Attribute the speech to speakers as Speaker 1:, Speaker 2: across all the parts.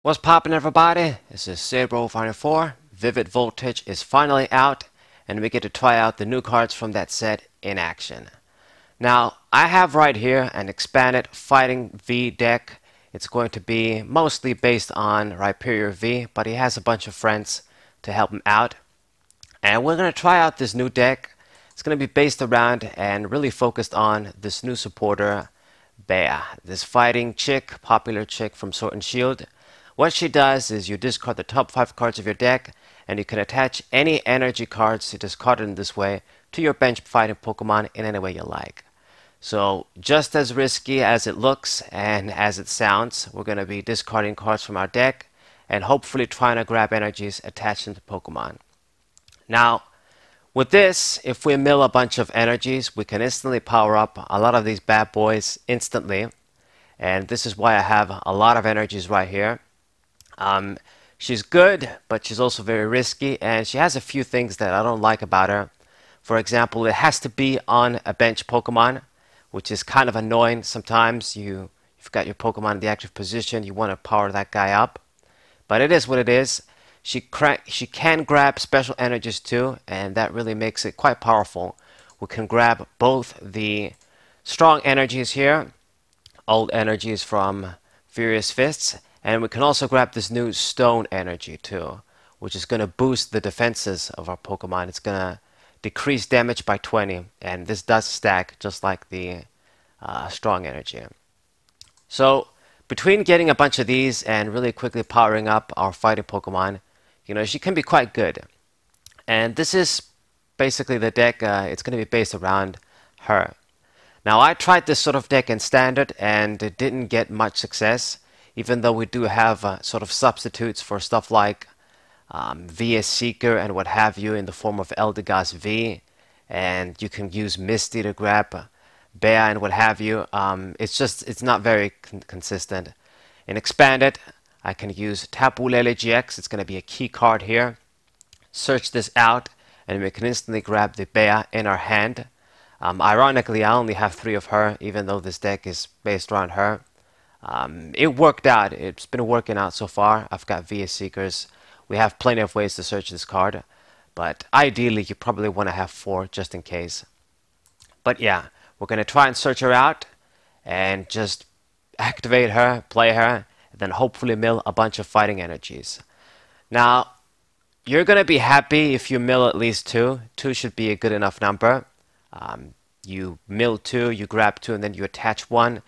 Speaker 1: What's poppin', everybody? This is Sabro54. Vivid Voltage is finally out, and we get to try out the new cards from that set in action. Now, I have right here an expanded Fighting V deck. It's going to be mostly based on Rhyperior V, but he has a bunch of friends to help him out. And we're going to try out this new deck. It's going to be based around and really focused on this new supporter, Bea, this fighting chick, popular chick from Sword and Shield. What she does is you discard the top 5 cards of your deck, and you can attach any energy cards discarded in this way to your bench fighting Pokemon in any way you like. So just as risky as it looks and as it sounds, we're going to be discarding cards from our deck and hopefully trying to grab energies attached into Pokemon. Now, with this, if we mill a bunch of energies, we can instantly power up a lot of these bad boys instantly. And this is why I have a lot of energies right here. She's good, but she's also very risky, and she has a few things that I don't like about her. For example, it has to be on a bench Pokemon, which is kind of annoying. Sometimes you've got your Pokemon in the active position, you want to power that guy up. But it is what it is. She can grab special energies too, and that really makes it quite powerful. We can grab both the strong energies here, old energies from Furious Fists, and we can also grab this new stone energy too, which is going to boost the defenses of our Pokemon. It's going to decrease damage by 20, and this does stack just like the strong energy. So between getting a bunch of these and really quickly powering up our fighting Pokemon, she can be quite good. And this is basically the deck. It's going to be based around her. Now, I tried this sort of deck in Standard, and it didn't get much success, even though we do have sort of substitutes for stuff like VS Seeker and what have you in the form of Eldegoss V, and you can use Misty to grab Bea and what have you. It's not very consistent. In Expanded, I can use Tapu Lele GX. It's going to be a key card here. Search this out, and we can instantly grab the Bea in our hand. Ironically, I only have 3 of her, even though this deck is based around her. It worked out. It's been working out so far. I've got VS Seekers. We have plenty of ways to search this card, but ideally you probably want to have 4 just in case. But yeah, we're going to try and search her out and just activate her, play her, and then hopefully mill a bunch of fighting energies. Now, you're going to be happy if you mill at least 2. 2 should be a good enough number. You mill 2, you grab 2, and then you attach 1.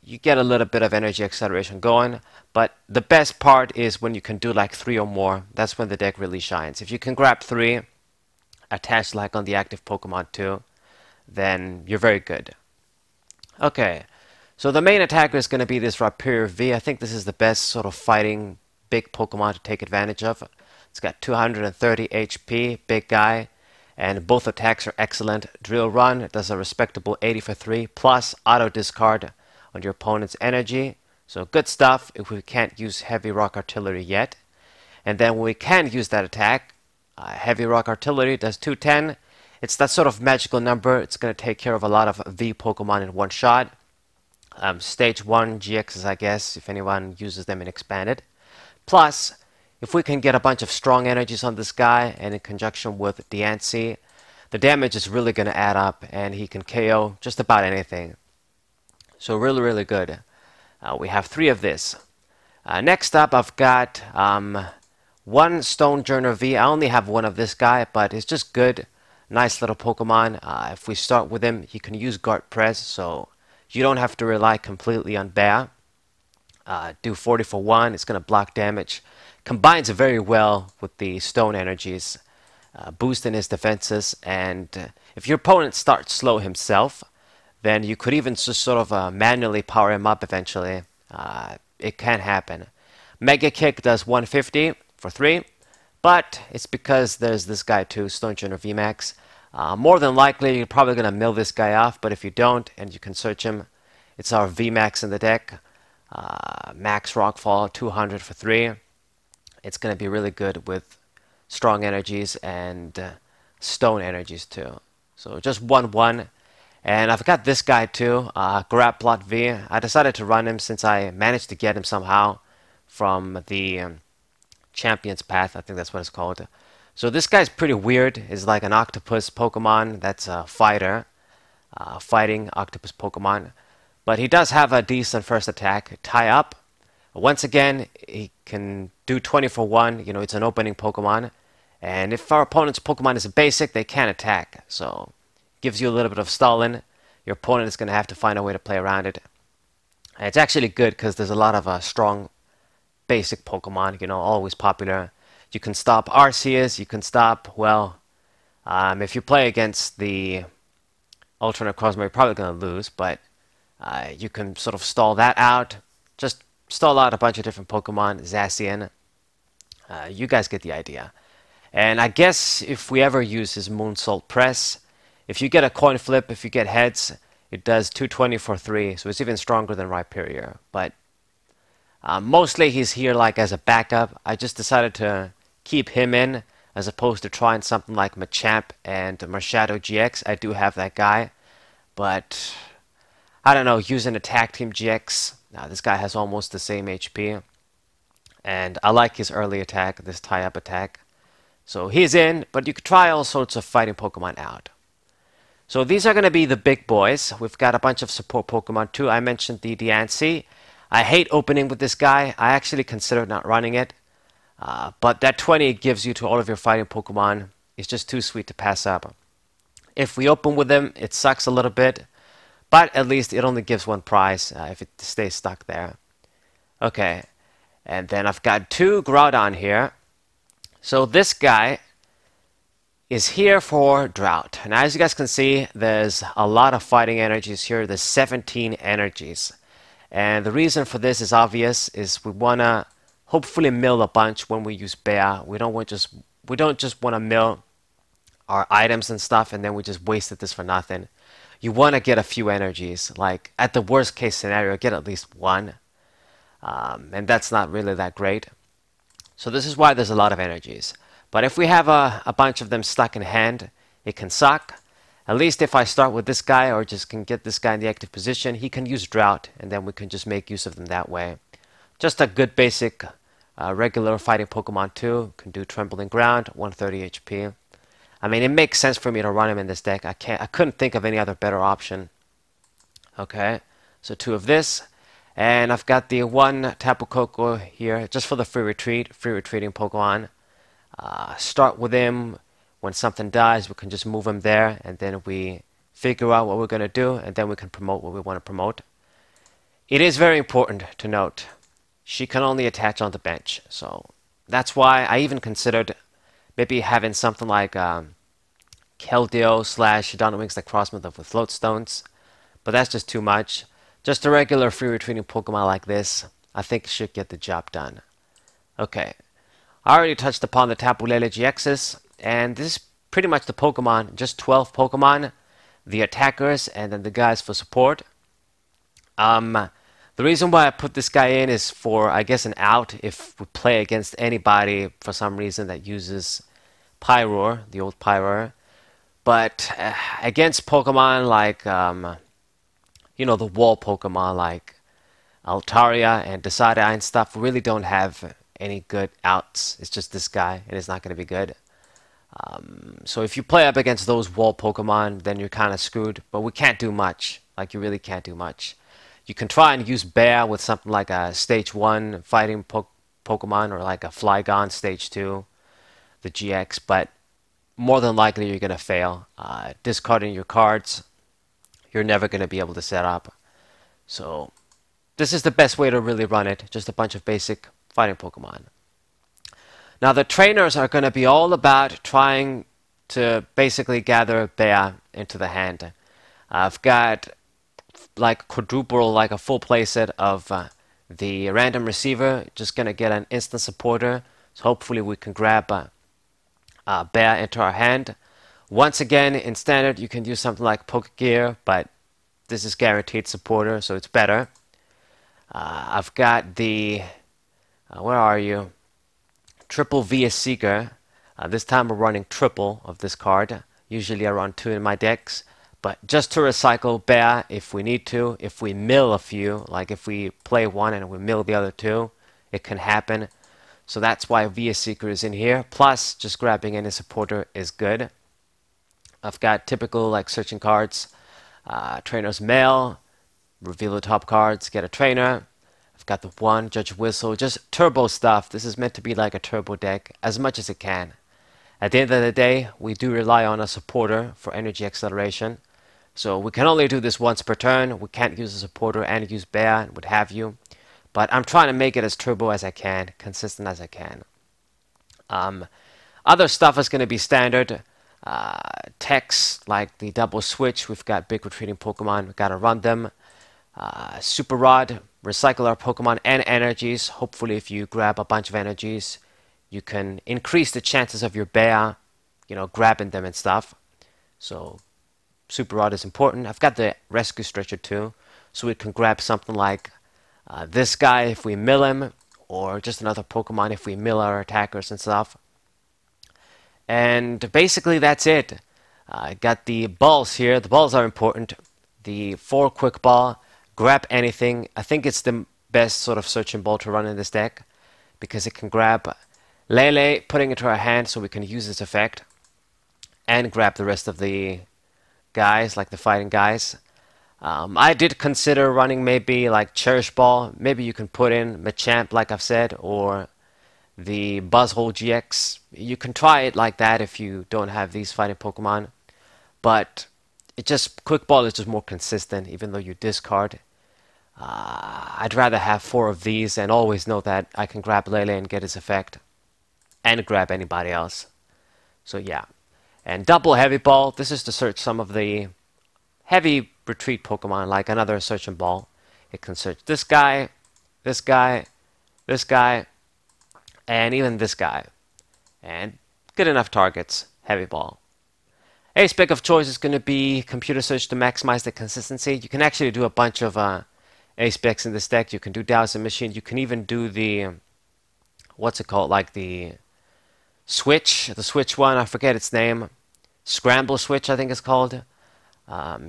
Speaker 1: You get a little bit of energy acceleration going, but the best part is when you can do like 3 or more. That's when the deck really shines. If you can grab 3, attach like on the active Pokemon too, then you're very good. Okay, so the main attacker is going to be this Rhyperior V. I think this is the best sort of fighting big Pokemon to take advantage of. It's got 230 HP, big guy, and both attacks are excellent. Drill Run does a respectable 80 for 3, plus auto discard on your opponent's energy. So good stuff if we can't use Heavy Rock Artillery yet. And then when we can use that attack, Heavy Rock Artillery does 210. It's that sort of magical number. It's going to take care of a lot of V Pokemon in one shot. Stage 1 GXs, I guess, if anyone uses them in Expanded. Plus, if we can get a bunch of strong energies on this guy, and in conjunction with Diancie, the damage is really going to add up, and he can KO just about anything. So really, really good. We have 3 of this. Next up, I've got 1 Stonejourner V. I only have 1 of this guy, but it's just good. Nice little Pokemon. If we start with him, he can use Guard Press, so you don't have to rely completely on Bea. Do 40 for 1. It's going to block damage. Combines very well with the Stone energies, boosting his defenses. And if your opponent starts slow himself, then you could even just sort of manually power him up eventually. It can happen. Mega Kick does 150 for 3, but it's because there's this guy too, Stonejourner VMAX. More than likely, you're probably going to mill this guy off, but if you don't, and you can search him, it's our VMAX in the deck. Max Rockfall, 200 for 3. It's going to be really good with strong energies and stone energies too. So just 1-1. And I've got this guy too, Grapplot V. I decided to run him since I managed to get him somehow from the Champion's Path. I think that's what it's called. So this guy's pretty weird. It's like an octopus Pokemon that's a fighter, fighting octopus Pokemon. But he does have a decent first attack, Tie Up. Once again, he can do 20 for 1. You know, it's an opening Pokemon. And if our opponent's Pokemon is a basic, they can't attack. So, gives you a little bit of stalling. Your opponent is going to have to find a way to play around it. And it's actually good because there's a lot of strong basic Pokemon, you know, always popular. You can stop Arceus, you can stop, well, if you play against the alternate Cosmo, you're probably going to lose, but you can sort of stall that out. Just stall out a bunch of different Pokemon, Zacian. You guys get the idea. And I guess if we ever use his Moonsault Press, if you get a coin flip, if you get heads, it does 220 for 3, so it's even stronger than Rhyperior. But mostly he's here like as a backup. I just decided to keep him in as opposed to trying something like Machamp and Marshadow GX. I do have that guy, but I don't know, using Attack Team GX, this guy has almost the same HP, and I like his early attack, this tie-up attack. So he's in, but you could try all sorts of fighting Pokemon out. So these are going to be the big boys. We've got a bunch of support Pokemon too. I mentioned the Diancie. I hate opening with this guy. I actually considered not running it. But that 20 it gives you to all of your fighting Pokemon is just too sweet to pass up. If we open with him, it sucks a little bit. But at least it only gives one prize if it stays stuck there. Okay. And then I've got 2 Groudon here. So this guy is here for Drought. And as you guys can see, there's a lot of fighting energies here. There's 17 energies. And the reason for this is obvious, is we want to hopefully mill a bunch when we use Bear. We don't just want to mill our items and stuff and then we just wasted this for nothing. You want to get a few energies. Like, at the worst case scenario, get at least 1. And that's not really that great. So this is why there's a lot of energies. But if we have a bunch of them stuck in hand, it can suck. At least if I start with this guy or just can get this guy in the active position, he can use Drought, and then we can just make use of them that way. Just a good basic regular fighting Pokemon too. Can do Trembling Ground, 130 HP. I mean, it makes sense for me to run him in this deck. I couldn't think of any other better option. Okay, so 2 of this. And I've got the 1 Tapu Koko here, just for the free retreating Pokemon. Start with him. When something dies, we can just move him there, and then we figure out what we're going to do, and then we can promote what we want to promote. It is very important to note, she can only attach on the bench, so that's why I even considered maybe having something like Keldeo / Donwings that crossman with Floatstones, but that's just too much. Just a regular free retreating Pokemon like this, I think should get the job done. Okay, I already touched upon the Tapu Lele GXs, and this is pretty much the Pokemon, just 12 Pokemon, the attackers, and then the guys for support. The reason why I put this guy in is for, I guess, an out if we play against anybody for some reason that uses Pyroar, the old Pyroar. But against Pokemon like, you know, the wall Pokemon like Altaria and Decidueye and stuff, we really don't have any good outs. It's just this guy, and it's not going to be good. So if you play up against those wall Pokemon, then you're kind of screwed. But we can't do much. Like, you really can't do much. You can try and use Bear with something like a Stage 1 fighting Pokemon, or like a Flygon Stage 2, the GX, but more than likely you're going to fail. Discarding your cards, you're never going to be able to set up. So this is the best way to really run it, just a bunch of basic fighting Pokemon. Now the trainers are going to be all about trying to basically gather Bear into the hand. I've got like quadruple, like a full playset of the random receiver, just going to get an instant supporter, so hopefully we can grab Bear into our hand. Once again, in standard you can use something like Pokegear, but this is guaranteed supporter, so it's better. I've got the where are you? Triple VS Seeker. This time we're running triple of this card. Usually I run 2 in my decks, but just to recycle Bear if we need to. If we mill a few, like if we play 1 and we mill the other 2, it can happen. So that's why VS Seeker is in here. Plus, just grabbing any supporter is good. I've got typical like searching cards, Trainer's Mail, reveal the top cards, get a trainer. I've got the one, Judge Whistle, just turbo stuff. This is meant to be like a turbo deck as much as it can. At the end of the day, we do rely on a supporter for energy acceleration. So we can only do this once per turn. We can't use a supporter and use bear and what have you. But I'm trying to make it as turbo as I can, consistent as I can. Other stuff is going to be standard. Techs like the double switch. We've got big retreating Pokemon. We've got to run them. Super Rod, recycle our Pokemon and energies. Hopefully if you grab a bunch of energies, you can increase the chances of your bear, grabbing them and stuff. So Super Rod is important. I've got the Rescue Stretcher too, so we can grab something like this guy if we mill him, or just another Pokemon if we mill our attackers and stuff. And basically that's it. I got the balls here. The balls are important. The 4 quick ball, grab anything. I think it's the best sort of searching ball to run in this deck because it can grab Lele, putting it to our hand so we can use its effect, and grab the rest of the guys, like the fighting guys. I did consider running maybe like Cherish Ball. Maybe you can put in Machamp, like I've said, or the Buzzhole GX. You can try it like that if you don't have these fighting Pokemon. But Quick Ball is just more consistent, even though you discard. I'd rather have 4 of these and always know that I can grab Lele and get his effect, and grab anybody else. So yeah. And double Heavy Ball. This is to search some of the heavy retreat Pokemon, like another searching ball. It can search this guy, this guy, this guy, and even this guy. And good enough targets. Heavy Ball. Ace pick of choice is going to be Computer Search to maximize the consistency. You can actually do a bunch of ace picks in this deck. You can do Dowsing Machine. You can even do the, what's it called, like the switch one, I forget its name. Scramble Switch, I think it's called.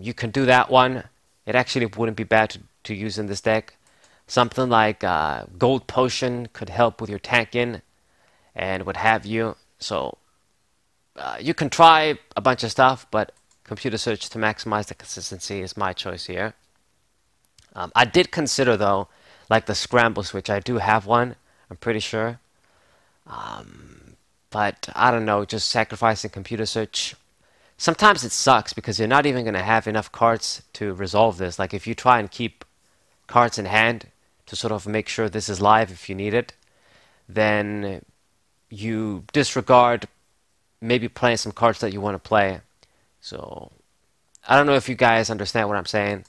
Speaker 1: You can do that one. It actually wouldn't be bad to use in this deck. Something like Gold Potion could help with your tanking and what have you. So you can try a bunch of stuff, but Computer Search to maximize the consistency is my choice here. I did consider though, like the Scramble Switch. I do have one, I'm pretty sure. But I don't know, just sacrificing Computer Search. Sometimes it sucks because you're not even going to have enough cards to resolve this. Like if you try and keep cards in hand to sort of make sure this is live if you need it, then you disregard maybe playing some cards that you want to play. So I don't know if you guys understand what I'm saying,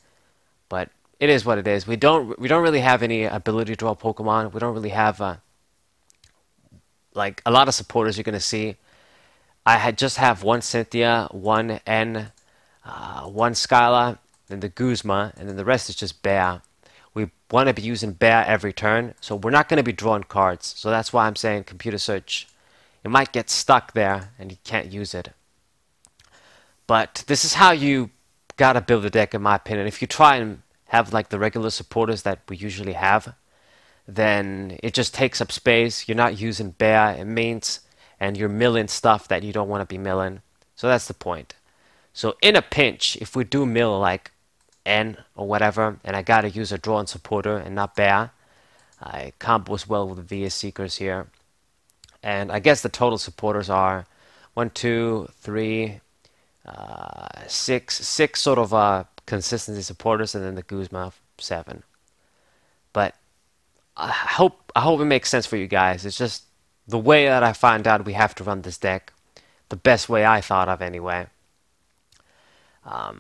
Speaker 1: but it is what it is. We don't really have any ability to draw Pokemon. We don't really have like a lot of supporters you're going to see. I just have one Cynthia, one N, one Skyla, then the Guzma, and then the rest is just Bear. We want to be using Bear every turn, so we're not going to be drawing cards. So that's why I'm saying Computer Search. It might get stuck there, and you can't use it. But this is how you gotta build a deck, in my opinion. If you try and have like the regular supporters that we usually have, then it just takes up space. You're not using Bear, it means, and you're milling stuff that you don't want to be milling. So that's the point. So in a pinch, if we do mill like N or whatever, and I gotta use a drawn supporter and not Bear, I combos well with the VS Seekers here. And I guess the total supporters are 1, 2, 3, 6 sort of consistency supporters, and then the Guzma 7. But I hope it makes sense for you guys. It's just the way that I find out we have to run this deck, the best way I thought of anyway. I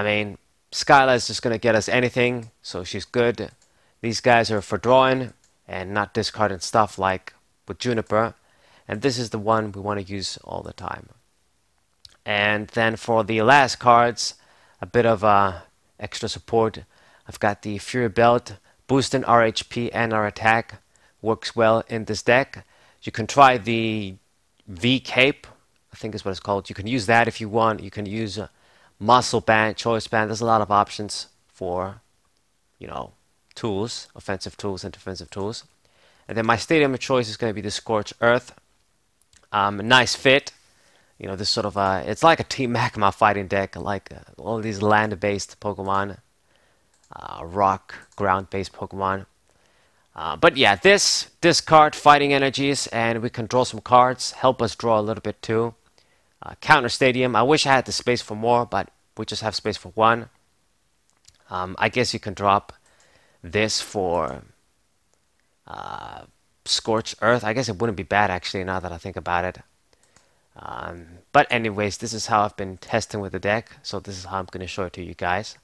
Speaker 1: mean, Skyla is just going to get us anything, so she's good. These guys are for drawing and not discarding stuff like with Juniper, and this is the one we want to use all the time. And then for the last cards, a bit of extra support. I've got the Fury Belt, boosting our HP and our attack, works well in this deck. You can try the V Cape, I think is what it's called. You can use that if you want. You can use Muscle Band, Choice Band. There's a lot of options for, tools, offensive tools and defensive tools. And then my stadium of choice is going to be the Scorched Earth. Nice fit. You know, this sort of it's like a Team Magma fighting deck, like all these land-based Pokemon, rock, ground-based Pokemon. But yeah, this discard fighting energies, and we can draw some cards, help us draw a little bit too. Counter Stadium. I wish I had the space for more, but we just have space for one. I guess you can drop this for Scorched Earth. I guess it wouldn't be bad actually, now that I think about it. But anyways, this is how I've been testing with the deck, so this is how I'm going to show it to you guys.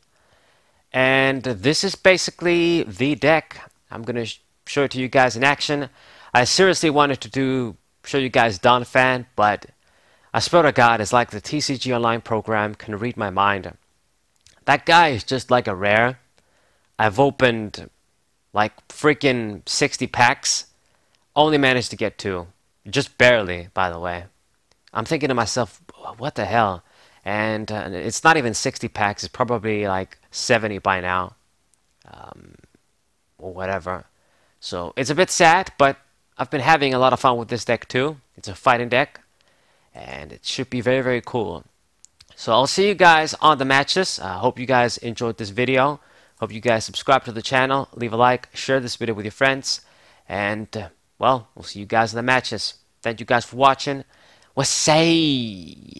Speaker 1: And this is basically the deck. I'm going to show it to you guys in action. I seriously wanted to show you guys Donphan, but I swear to God, it's like the TCG Online program can read my mind. That guy is just like a rare. I've opened like freaking 60 packs. Only managed to get 2. Just barely, by the way. I'm thinking to myself, what the hell? And it's not even 60 packs. It's probably like 70 by now. Or whatever. So it's a bit sad, but I've been having a lot of fun with this deck too. It's a fighting deck. And it should be very, very cool. So I'll see you guys on the matches. I hope you guys enjoyed this video. Hope you guys subscribe to the channel, leave a like, share this video with your friends. And, well, we'll see you guys in the matches. Thank you guys for watching. We'll see.